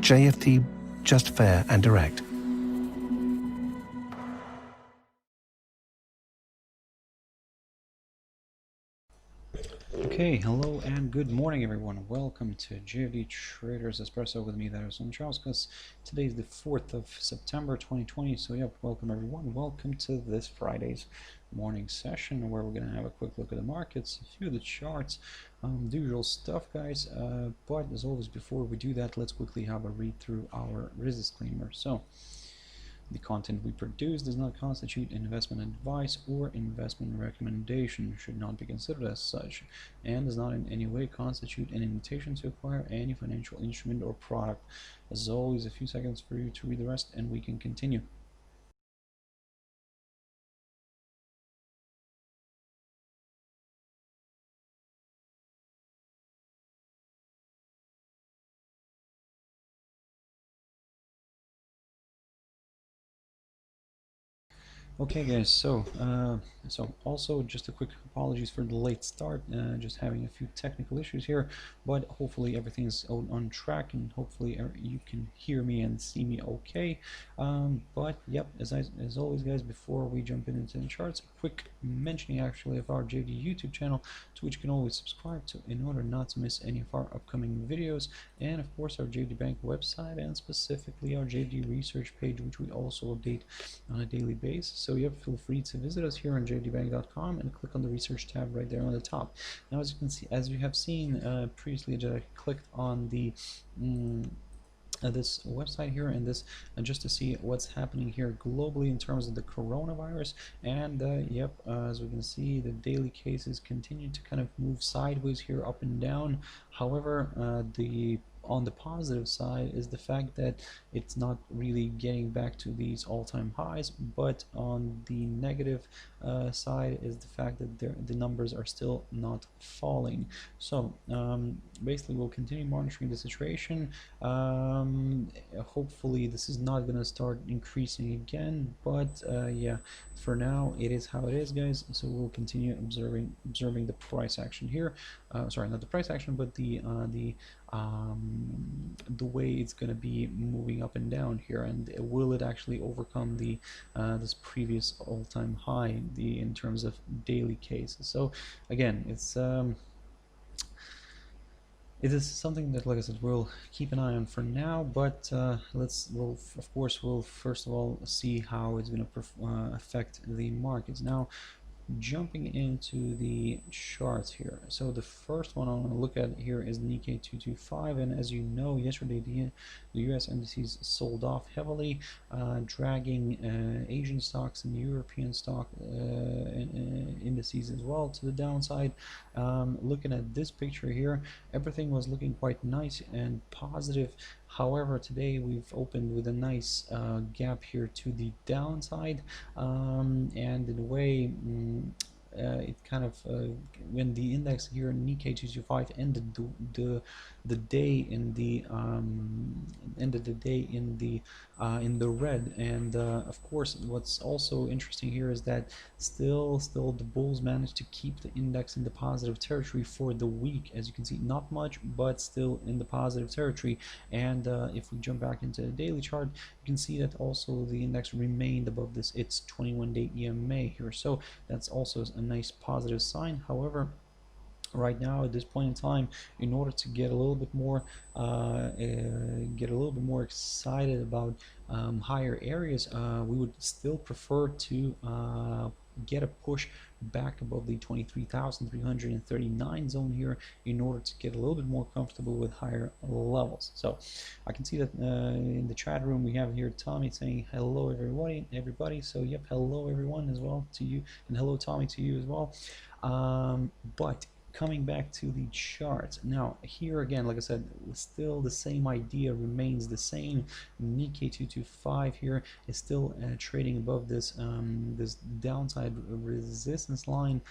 JFD, just fair and direct. Okay, hello and good morning everyone. Welcome to JFD Traders Espresso with me, Darius Anucauskas. Today is the 4th of September 2020, so yep, welcome everyone. Welcome to this Friday's morning session where we're going to have a quick look at the markets, a few of the charts, the usual stuff guys, but as always before we do that, let's quickly have a read through our risk disclaimer. So, the content we produce does not constitute investment advice or investment recommendation, should not be considered as such, and does not in any way constitute an invitation to acquire any financial instrument or product. As always, a few seconds for you to read the rest and we can continue. Okay guys, so also just a quick apologies for the late start, just having a few technical issues here, but hopefully everything's on track and hopefully you can hear me and see me okay. But yep, as always guys, before we jump into the charts, a quick mentioning actually of our JFD YouTube channel, to which you can always subscribe to in order not to miss any of our upcoming videos, and of course our JFD Bank website and specifically our JFD research page, which we also update on a daily basis. So yep, feel free to visit us here on jfdbank.com and click on the research tab right there on the top. Now as you can see, as you have seen previously, I clicked on the this website here and this just to see what's happening here globally in terms of the coronavirus, and yep, as we can see, the daily cases continue to kind of move sideways here, up and down. However, on the positive side is the fact that it's not really getting back to these all-time highs, but on the negative side is the fact that the numbers are still not falling. So basically we'll continue monitoring the situation. Hopefully this is not going to start increasing again, but yeah, for now it is how it is guys, so we'll continue observing the price action here. Sorry, not the price action, but the way it's going to be moving up and down here, and will it actually overcome the this previous all-time high in terms of daily cases. So again, it is something that, like I said, we'll keep an eye on for now, but we'll first of all see how it's going to affect the markets. Now, jumping into the charts here, so the first one I want to look at here is Nikkei 225, and as you know, yesterday the US indices sold off heavily, dragging Asian stocks and European stock indices as well to the downside. Looking at this picture here, everything was looking quite nice and positive. However, today we've opened with a nice gap here to the downside, and in a way it kind of when the index here in Nikkei 225 ended the day in the in the red, and of course what's also interesting here is that still the bulls managed to keep the index in the positive territory for the week. As you can see, not much, but still in the positive territory. And if we jump back into the daily chart, you can see that also the index remained above this its 21-day EMA here, so that's also a nice positive sign. However, right now at this point in time, in order to get a little bit more excited about higher areas, we would still prefer to get a push back above the 23,339 zone here in order to get a little bit more comfortable with higher levels. So I can see that in the chat room we have here Tommy saying hello everybody. So yep, hello everyone as well to you, and hello Tommy to you as well. But coming back to the charts now, here again, like I said, still the same idea remains the same. Nikkei 225 here is still trading above this this downside resistance line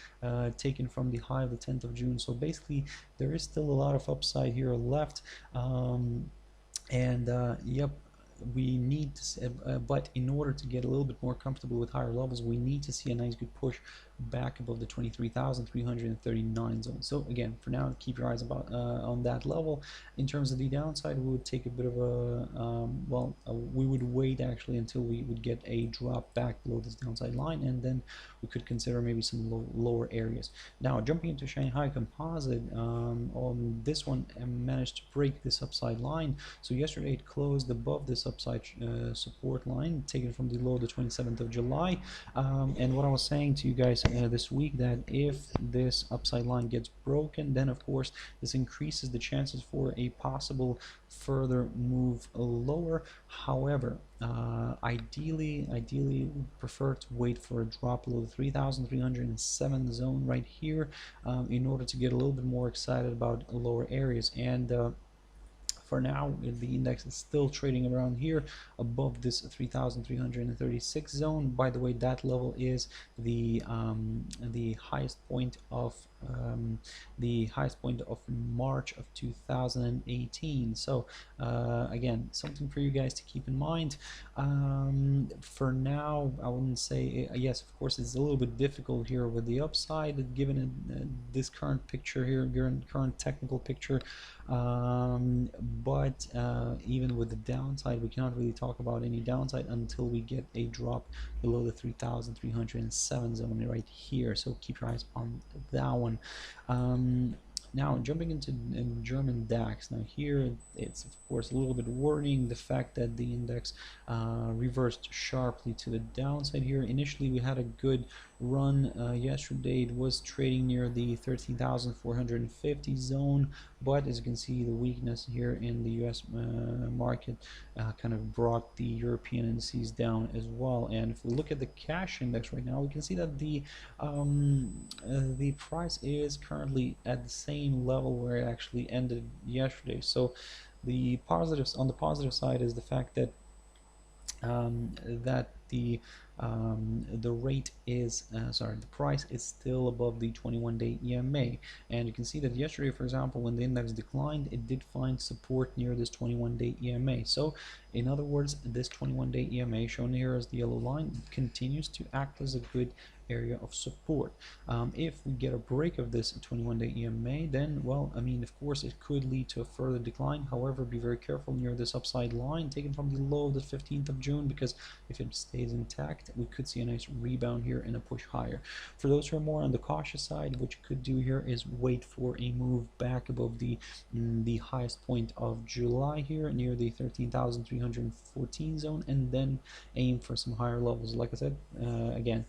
taken from the high of the 10th of June. So basically there is still a lot of upside here left, and yep, we need to but in order to get a little bit more comfortable with higher levels, we need to see a nice good push back above the 23,339 zone. So again, for now, keep your eyes about on that level. In terms of the downside, we would take a bit of a we would wait actually until we would get a drop back below this downside line, and then we could consider maybe some lower areas. Now, jumping into Shanghai Composite, on this one managed to break this upside line. So yesterday it closed above this upside support line, taken from the low the 27th of July. And what I was saying to you guys this week, that if this upside line gets broken, then of course this increases the chances for a possible further move lower. However, ideally we prefer to wait for a drop below the 3,307 zone right here in order to get a little bit more excited about lower areas. And for now, the index is still trading around here above this 3,336 zone. By the way, that level is the highest point of March of 2018. So again, something for you guys to keep in mind. For now, I wouldn't say yes. Of course, it's a little bit difficult here with the upside, given this current picture here, current technical picture. But even with the downside, we cannot really talk about any downside until we get a drop below the 3,307 zone right here. So keep your eyes on that one. Now, jumping into German DAX. Now here, it's of course a little bit worrying, the fact that the index reversed sharply to the downside here. Initially, we had a good run yesterday. It was trading near the 13,450 zone, but as you can see, the weakness here in the US market kind of brought the European indices down as well. And if we look at the cash index right now, we can see that the price is currently at the same level where it actually ended yesterday. So the positives, on the positive side, is the fact that the rate is the price is still above the 21-day EMA, and you can see that yesterday, for example, when the index declined, it did find support near this 21-day EMA. So in other words, this 21-day EMA, shown here as the yellow line, continues to act as a good area of support. If we get a break of this 21-day EMA, then, well, I mean, of course, it could lead to a further decline. However, be very careful near this upside line taken from the low of the 15th of June, because if it stays intact, we could see a nice rebound here and a push higher. For those who are more on the cautious side, what you could do here is wait for a move back above the highest point of July here near the 13,314 zone, and then aim for some higher levels. Like I said, again,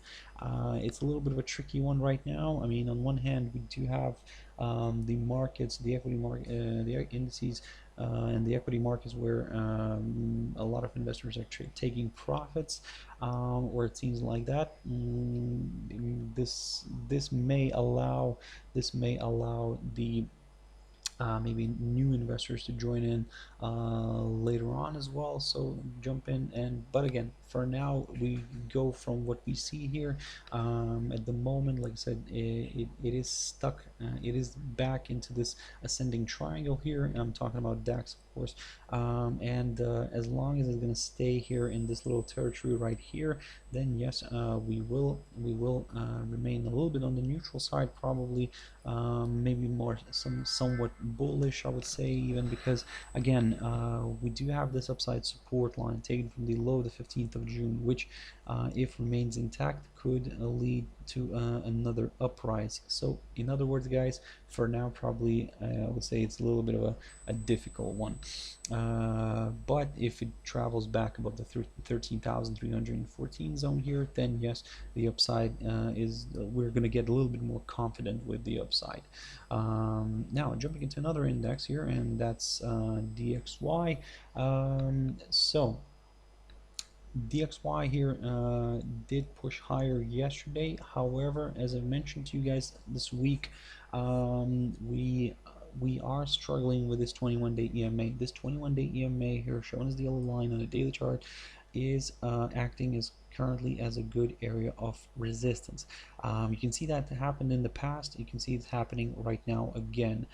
it's a little bit of a tricky one right now. I mean, on one hand, we do have the markets, the equity market, the indices, and the equity markets, where a lot of investors are taking profits, or it seems like that. This may allow the maybe new investors to join in later on as well, so jump in. But again, for now, we go from what we see here. At the moment, like I said, it is stuck, it is back into this ascending triangle here. I'm talking about DAX, of course, and as long as it's going to stay here in this little territory right here, then yes, we will remain a little bit on the neutral side, probably maybe more somewhat bullish, I would say, even, because again, we do have this upside support line taken from the low the 15th of June, which if remains intact, could lead to another uprise. So in other words, guys, for now, probably I would say it's a little bit of a difficult one, but if it travels back above the 13,314 zone here, then yes, the upside is, we're going to get a little bit more confident with the upside. Now, jumping into another index here, and that's DXY. So DXY here did push higher yesterday. However, as I mentioned to you guys this week, we are struggling with this 21-day EMA. This 21-day EMA here, shown as the yellow line on a daily chart, is acting as currently as a good area of resistance. You can see that happened in the past. You can see it's happening right now again.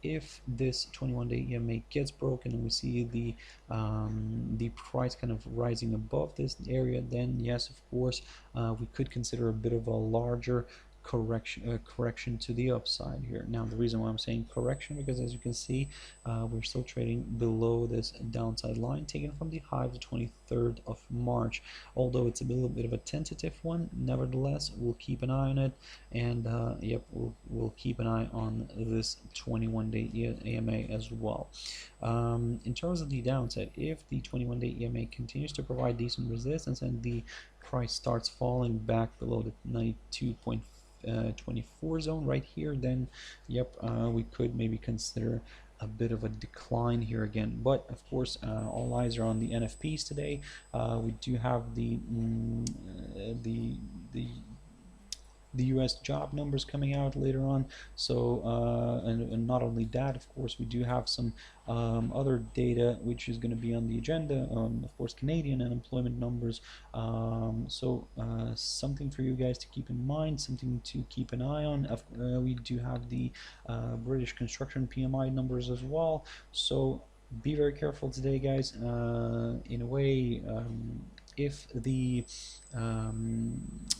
If this 21-day EMA gets broken and we see the price kind of rising above this area, then yes, of course, we could consider a bit of a larger correction to the upside here. Now the reason why I'm saying correction, because as you can see, we're still trading below this downside line taken from the high of the 23rd of March. Although it's a little bit of a tentative one, nevertheless we'll keep an eye on it, and yep, we'll keep an eye on this 21-day EMA as well. In terms of the downside, if the 21-day EMA continues to provide decent resistance and the price starts falling back below the 92.24 zone right here, then yep, we could maybe consider a bit of a decline here again. But of course, all eyes are on the NFPs today. We do have the US job numbers coming out later on, so and not only that, of course, we do have some other data which is going to be on the agenda, of course, Canadian unemployment numbers, so something for you guys to keep in mind, something to keep an eye on. We do have the British construction PMI numbers as well, so be very careful today, guys. In a way, if the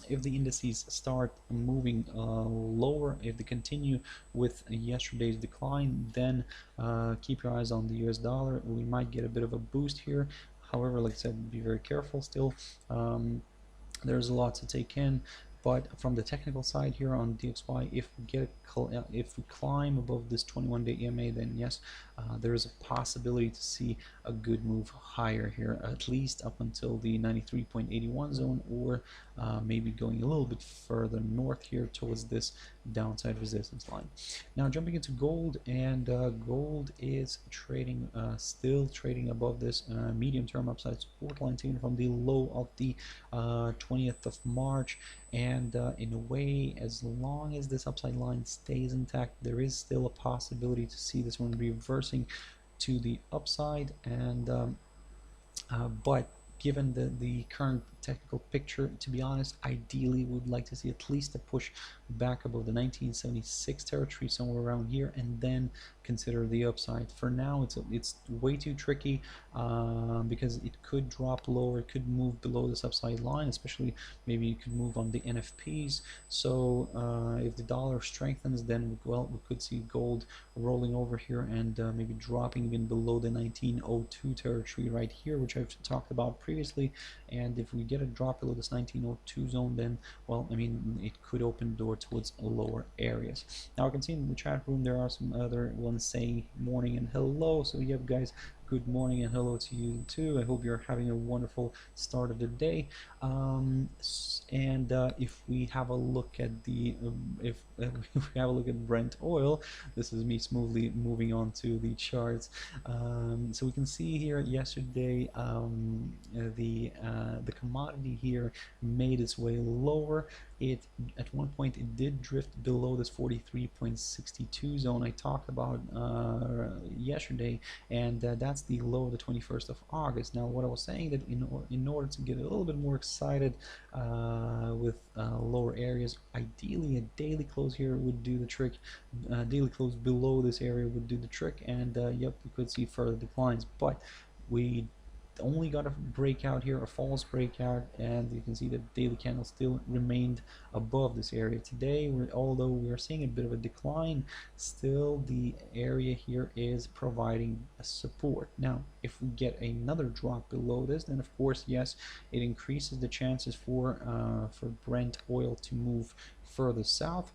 indices start moving lower, if they continue with yesterday's decline, then keep your eyes on the US dollar. We might get a bit of a boost here. However, like I said, be very careful still. There's a lot to take in. But from the technical side here on DXY, if we climb above this 21-day EMA, then yes, there is a possibility to see a good move higher here, at least up until the 93.81 zone, or maybe going a little bit further north here towards this downside resistance line. Now jumping into gold, and gold is trading, still trading above this medium-term upside support line taken from the low of the 20th of March. And in a way, as long as this upside line stays intact, there is still a possibility to see this one reversing to the upside. And but given the current technical picture, to be honest, ideally we would like to see at least a push back above the 1976 territory, somewhere around here, and then consider the upside. For now, it's way too tricky, because it could drop lower, it could move below this upside line, especially maybe it could move on the NFPs. So if the dollar strengthens, then well, we could see gold rolling over here and maybe dropping even below the 1902 territory right here, which I've talked about previously. And if we get a drop below this 1902 zone, then well, I mean, it could open the door towards lower areas. Now I can see in the chat room there are some other ones saying morning and hello. So you have guys, good morning and hello to you too. I hope you're having a wonderful start of the day. If we have a look at the if we have a look at Brent Oil, this is me smoothly moving on to the charts. So we can see here yesterday the commodity here made its way lower. It at one point it did drift below this 43.62 zone I talked about yesterday, and that's the low of the 21st of August. Now what I was saying, that in order to get a little bit more excited with lower areas, ideally a daily close here would do the trick. Daily close below this area would do the trick, and yep, we could see further declines, but we only got a breakout here, a false breakout, and you can see that daily candle still remained above this area. Today, although we are seeing a bit of a decline, still the area here is providing a support. Now if we get another drop below this, then of course, yes, it increases the chances for Brent oil to move further south.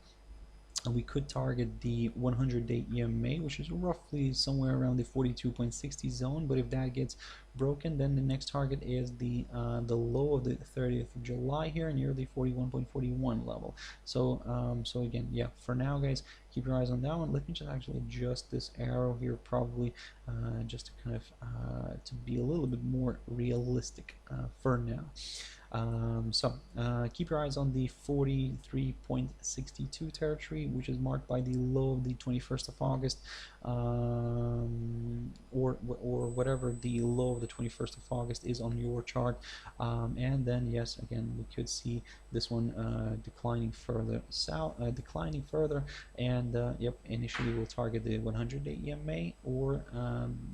We could target the 100-day EMA, which is roughly somewhere around the 42.60 zone. But if that gets broken, then the next target is the low of the 30th of July here, near the 41.41 level. So so again, yeah, for now, guys, keep your eyes on that one. Let me just actually adjust this arrow here, probably just to kind of to be a little bit more realistic for now. Keep your eyes on the 43.62 territory, which is marked by the low of the 21st of August, or whatever the low of the 21st of August is on your chart. And then yes, again, we could see this one declining further and yep, initially we'll target the 100-day EMA, or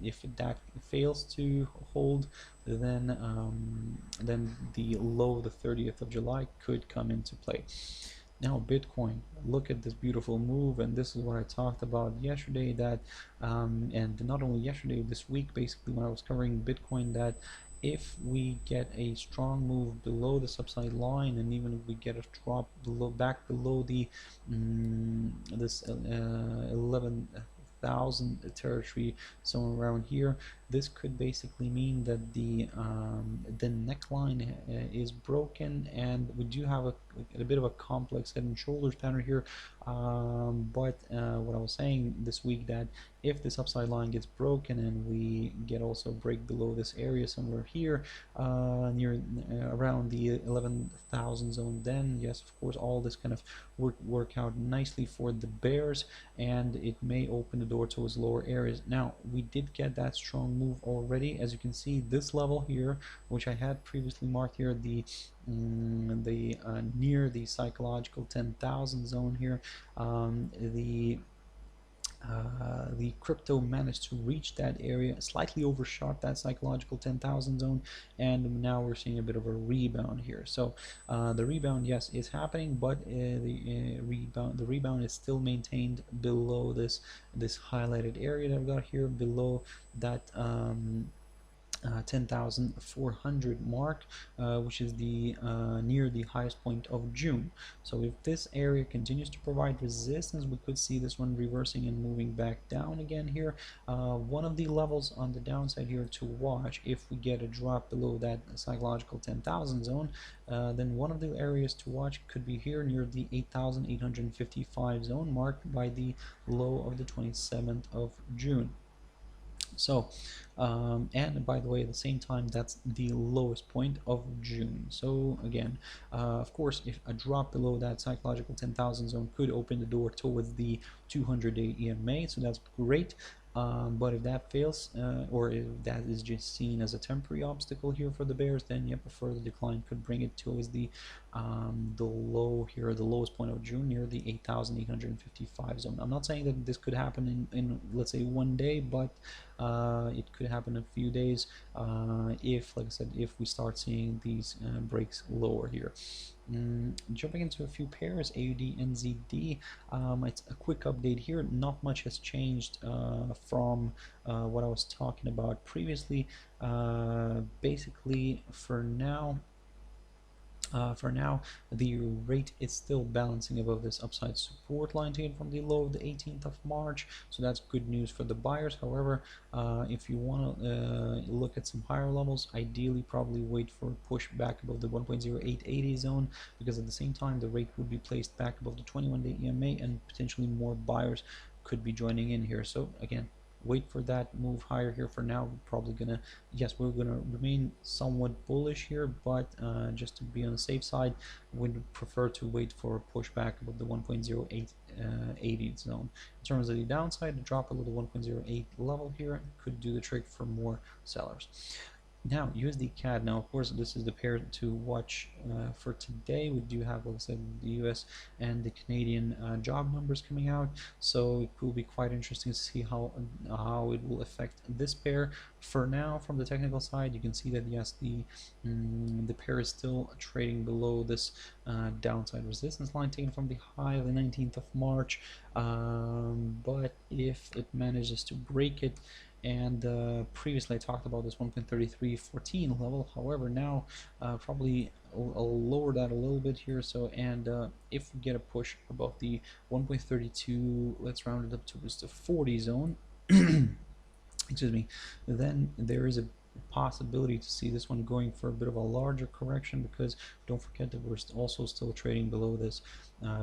if that fails to hold, then the low of the 30th of July could come into play. Now Bitcoin, look at this beautiful move, and this is what I talked about yesterday, that and not only yesterday, this week basically when I was covering Bitcoin, that if we get a strong move below the subside line, and even if we get a drop below, back below the this 11,000 territory, somewhere around here, this could basically mean that the neckline is broken, and we do have a bit of a complex head and shoulders pattern here. But what I was saying this week, that if this upside line gets broken and we get also break below this area somewhere here near around the 11,000 zone, then yes, of course, all this kind of work out nicely for the bears, and it may open the door towards lower areas. Now we did get that strong move already, as you can see, this level here, which I had previously marked here, the near the psychological 10,000 zone here. The crypto managed to reach that area, slightly overshot that psychological 10,000 zone, and now we're seeing a bit of a rebound here. So the rebound, yes, is happening, but the rebound is still maintained below this highlighted area that I've got here, below that 10,400 mark, which is the near the highest point of June. So if this area continues to provide resistance, we could see this one reversing and moving back down again here. One of the levels on the downside here to watch, if we get a drop below that psychological 10,000 zone, then one of the areas to watch could be here near the 8,855 zone, marked by the low of the 27th of June. So and by the way, at the same time, that's the lowest point of June. So again, of course, if a drop below that psychological 10,000 zone could open the door towards the 200-day EMA, so that's great. But if that fails, or if that is just seen as a temporary obstacle here for the bears, then yep, a further decline could bring it towards the low here, the lowest point of June, near the 8,855 zone. I'm not saying that this could happen in let's say one day, but it could happen in a few days if, like I said, if we start seeing these breaks lower here. Jumping into a few pairs, AUDNZD, it's a quick update here. Not much has changed from what I was talking about previously. Basically, for now, the rate is still balancing above this upside support line taken from the low of the 18th of March, so that's good news for the buyers. However, if you want to look at some higher levels, ideally probably wait for a push back above the 1.0880 zone, because at the same time the rate would be placed back above the 21-day EMA, and potentially more buyers could be joining in here. So again, wait for that move higher here. For now, we're probably gonna, yes, we're gonna remain somewhat bullish here, but just to be on the safe side, we'd prefer to wait for a pushback above the 1.0880 zone. In terms of the downside, the drop below the 1.08 level here could do the trick for more sellers. Now, USDCAD. Now, of course, this is the pair to watch for today. We do have, like I said, the US and the Canadian job numbers coming out, so it will be quite interesting to see how it will affect this pair. For now, from the technical side, you can see that yes, the pair is still trading below this downside resistance line taken from the high of the 19th of March. But if it manages to break it, and previously I talked about this 1.3314 level, however now probably I'll lower that a little bit here. So, and if we get a push above the 1.32, let's round it up towards the 40 zone, excuse me, then there is a possibility to see this one going for a bit of a larger correction, because don't forget that we're also still trading below this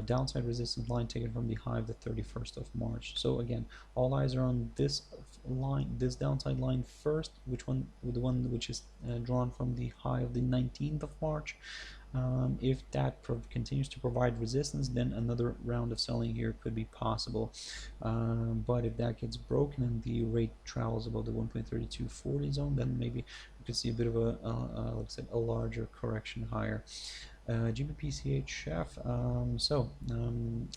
downside resistance line taken from the high of the 31st of March. So again, all eyes are on this line, this downside line first, which one, the one which is drawn from the high of the 19th of March. If that continues to provide resistance, then another round of selling here could be possible. But if that gets broken and the rate travels above the 1.3240 zone, then maybe we could see a bit of a, like I said, a larger correction higher. GBPCHF.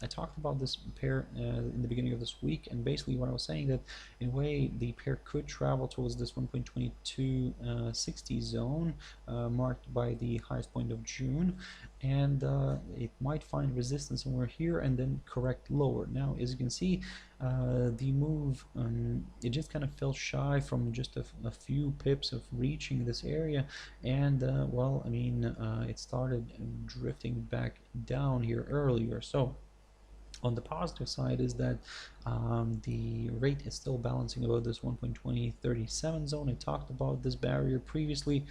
I talked about this pair in the beginning of this week, and basically what I was saying that in a way the pair could travel towards this 1.2260 zone marked by the highest point of June, and it might find resistance somewhere here and then correct lower. Now, as you can see, the move, it just kind of fell shy from just a few pips of reaching this area, and well, I mean, it started drifting back down here earlier. So on the positive side is that the rate is still balancing above this 1.2037 zone. I talked about this barrier previously.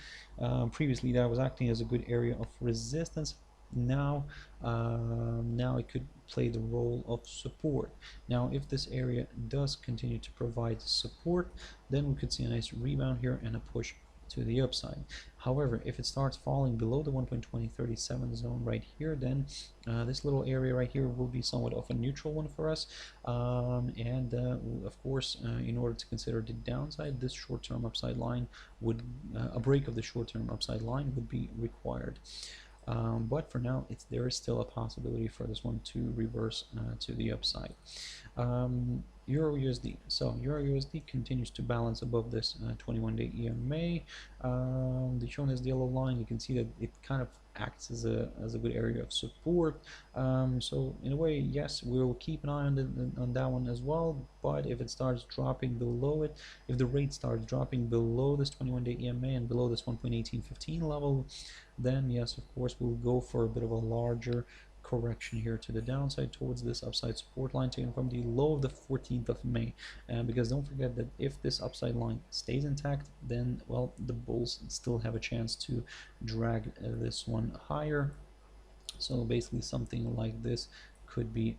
Previously that was acting as a good area of resistance. Now it could play the role of support. Now if this area does continue to provide support, then we could see a nice rebound here and a push to the upside. However, if it starts falling below the 1.2037 zone right here, then this little area right here will be somewhat of a neutral one for us. Of course, in order to consider the downside, this short-term upside line would, a break of the short-term upside line would be required. But for now, there is still a possibility for this one to reverse to the upside. EURUSD. So EURUSD continues to balance above this 21-day EMA. The shown as the yellow line, you can see that it kind of acts as a good area of support. So in a way, yes, we'll keep an eye on that one as well. But if it starts dropping below it, if the rate starts dropping below this 21-day EMA and below this 1.1815 level, then yes, of course, we'll go for a bit of a larger correction here to the downside towards this upside support line taken from the low of the 14th of May. Because don't forget that if this upside line stays intact, then, well, the bulls still have a chance to drag this one higher. So basically something like this could be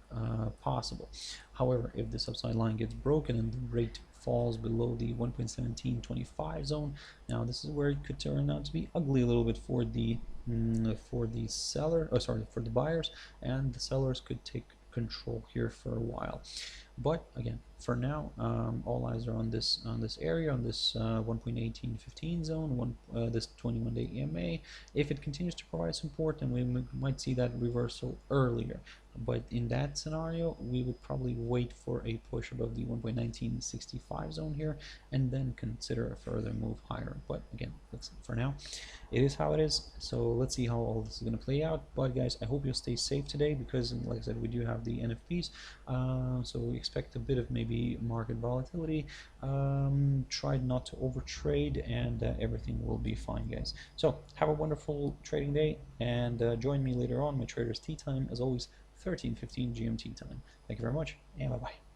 possible. However, if this upside line gets broken and the rate falls below the 1.1725 zone, now this is where it could turn out to be ugly a little bit for the seller, oh sorry, for the buyers, and the sellers could take control here for a while. But again, for now, all eyes are on this area, on this 1.1815 zone, this 21-day EMA. If it continues to provide support, then we might see that reversal earlier. But in that scenario, we would probably wait for a push above the 1.1965 zone here, and then consider a further move higher. But again, for now, it is how it is. So let's see how all this is going to play out. But guys, I hope you'll stay safe today, because like I said, we do have the NFPs, so we expect a bit of maybe market volatility. Try not to overtrade, and everything will be fine, guys. So have a wonderful trading day, and join me later on my Traders Tea Time, as always, 13:15 GMT time. Thank you very much, and bye-bye.